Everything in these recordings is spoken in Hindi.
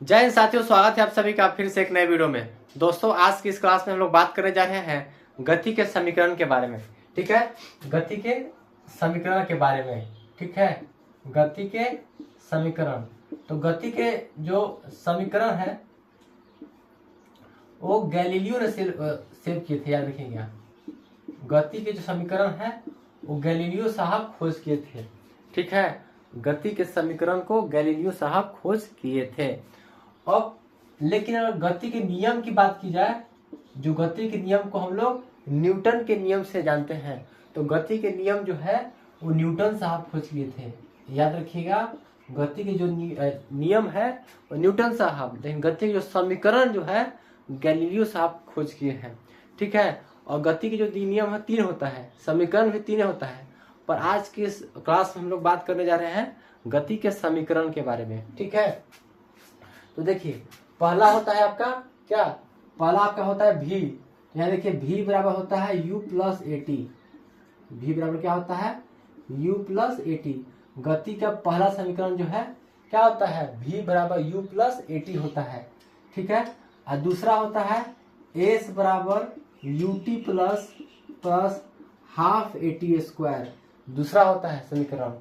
जय हिंद साथियों, स्वागत है आप सभी का फिर से एक नए वीडियो में। दोस्तों, आज की इस क्लास में हम लोग बात करने जा रहे हैं गति के समीकरण के बारे में। ठीक है, गति के समीकरण के बारे में। ठीक है, गति के समीकरण। तो गति के जो समीकरण है वो गैलीलियो ने सेव किए थे, याद रखिएगा। गति के जो समीकरण है वो गैलीलियो साहब खोज किए थे। ठीक है, गति के समीकरण को गैलीलियो साहब खोज किए थे। अब लेकिन अगर गति के नियम की बात की जाए, जो गति के नियम को हम लोग न्यूटन के नियम से जानते हैं, तो गति के नियम जो है वो न्यूटन साहब खोज किए थे। याद रखिएगा, गति के जो नियम है वो न्यूटन साहब, लेकिन गति के जो समीकरण जो है गैलीलियो साहब खोज किए हैं। ठीक है, और गति के जो नियम है 3 होता है, समीकरण भी 3 होता है। पर आज की इस क्लास में हम लोग बात करने जा रहे हैं गति के समीकरण के बारे में। ठीक है, तो देखिए, पहला होता है आपका क्या, पहला आपका होता है v। यहाँ देखिए v बराबर होता है u plus A T. v बराबर क्या होता है, u प्लस ए टी। गति का पहला समीकरण जो है क्या होता है, v बराबर u प्लस ए टी होता है। ठीक है, और दूसरा होता है s बराबर U T plus half A T square, दूसरा होता है समीकरण।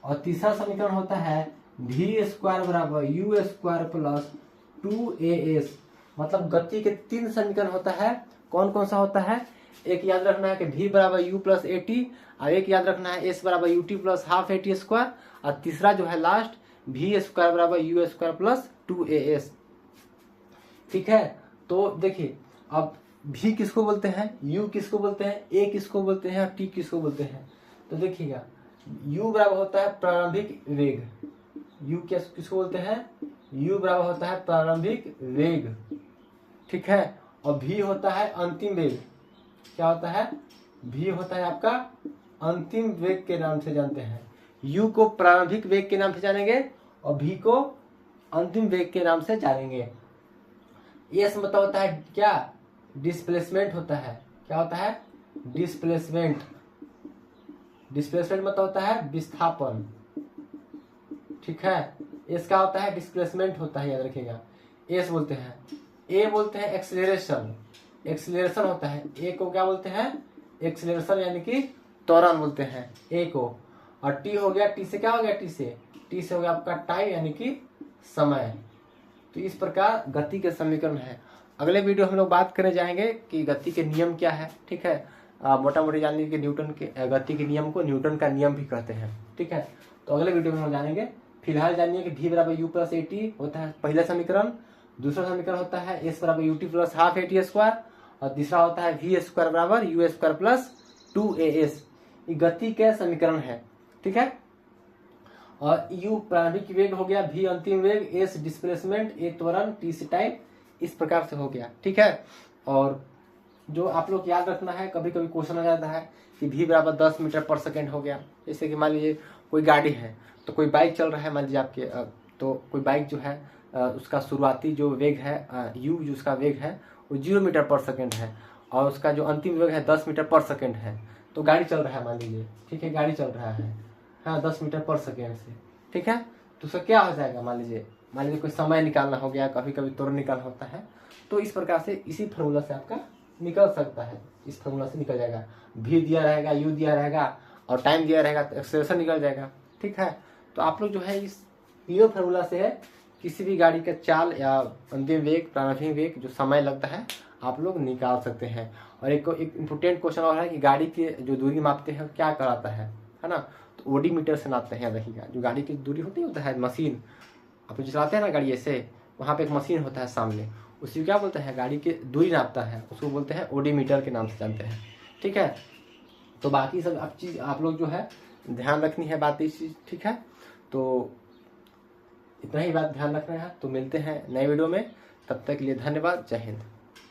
और तीसरा समीकरण होता है v स्क्वायर बराबर यू स्क्वायर प्लस 2as। मतलब गति के 3 समीकरण होता है। कौन कौन सा होता है, एक याद रखना है कि v बराबर u प्लस ए टी, और एक याद रखना है s बराबर U T plus half A T square, और तीसरा जो है लास्ट v स्क्वायर बराबर यू स्क्वायर प्लस 2as। ठीक है, तो देखिए, अब v किसको बोलते हैं, u किसको बोलते हैं, a किसको बोलते हैं और t किसको बोलते हैं। तो देखिएगा, u बराबर होता है प्रारंभिक वेग। u किसको बोलते हैं, u बराबर होता है प्रारंभिक वेग। ठीक है, और v होता है अंतिम वेग। क्या होता है, v होता है आपका अंतिम वेग के नाम से जानते हैं। u को प्रारंभिक वेग के नाम से जानेंगे और v को अंतिम वेग के नाम से जानेंगे। s मतलब होता है क्या, डिस्प्लेसमेंट होता है। क्या होता है, डिस्प्लेसमेंट। डिस्प्लेसमेंट मतलब होता है विस्थापन। ठीक है, एस का होता है डिस्प्लेसमेंट होता है, याद रखिएगा। एस बोलते हैं, ए बोलते हैं एक्सेलरेशन। एक्सेलरेशन होता है, ए को क्या बोलते हैं, एक्सेलरेशन यानी कि त्वरण बोलते हैं ए को। और टी हो गया, टी से क्या हो गया, टी से हो गया आपका टाइम यानी कि समय। तो इस प्रकार गति के समीकरण है। अगले वीडियो हम लोग बात करने जाएंगे कि गति के नियम क्या है। ठीक है, मोटा मोटी जान लीजिए कि न्यूटन के गति के नियम को न्यूटन का नियम भी कहते हैं। ठीक है, तो अगले वीडियो में हम जानेंगे। फिलहाल जानिए कि v बराबर यू प्लस ए टी होता है पहला समीकरण। दूसरा समीकरण होता है s बराबर U T plus half A T square, और तीसरा होता है v स्क्वायर बराबर यू स्क्वायर प्लस 2as। ये गति के समीकरण है। ठीक है, और u प्रारंभिक वेग हो गया, v अंतिम वेग, s डिस्प्लेसमेंट, a त्वरण, t से टाइम, इस प्रकार से हो गया। ठीक है, और जो आप लोग याद रखना है, कभी कभी क्वेश्चन आ जाता है कि v बराबर 10 मीटर पर सेकेंड हो गया। जैसे कि मान लीजिए कोई गाड़ी है, तो कोई बाइक चल रहा है, मान लीजिए आपके, तो कोई बाइक जो है उसका शुरुआती जो वेग है u, जो उसका वेग है वो 0 मीटर पर सेकेंड है, और उसका जो अंतिम वेग है 10 मीटर पर सेकेंड है। तो गाड़ी चल रहा है, मान लीजिए, ठीक है, गाड़ी चल रहा है, हाँ, 10 मीटर पर सेकेंड से। ठीक है, तो उसका क्या हो जाएगा, मान लीजिए कोई समय निकालना हो गया, कभी कभी त्वरण निकालना होता है, तो इस प्रकार से इसी फार्मूला से आपका निकल सकता है। इस फार्मूला से निकल जाएगा, v दिया रहेगा, u दिया रहेगा और टाइम दिया रहेगा, तो एक्सेलरेशन निकल जाएगा। ठीक है, तो आप लोग जो है इस तीनों फार्मूला से है किसी भी गाड़ी का चाल या अंतिम वेग, प्रारंभिक वेग, जो समय लगता है, आप लोग निकाल सकते हैं। और एक इम्पोर्टेंट क्वेश्चन और है कि गाड़ी की जो दूरी मापते हैं क्या कराता है ना, तो ओडीमीटर से नापते हैं। देखिएगा, जो गाड़ी की दूरी होता है मशीन, आप जो चलाते हैं ना गाड़ी, ऐसे वहाँ पे एक मशीन होता है सामने, उसी क्या बोलते हैं, गाड़ी की दूरी नापता है, उसको बोलते हैं ओडीमीटर के नाम से जानते हैं। ठीक है, तो बाकी सब चीज़ आप लोग जो है ध्यान रखनी है, बात इस चीज़। ठीक है, तो इतना ही बात ध्यान रखना है। तो मिलते हैं नए वीडियो में, तब तक के लिए धन्यवाद, जय हिंद।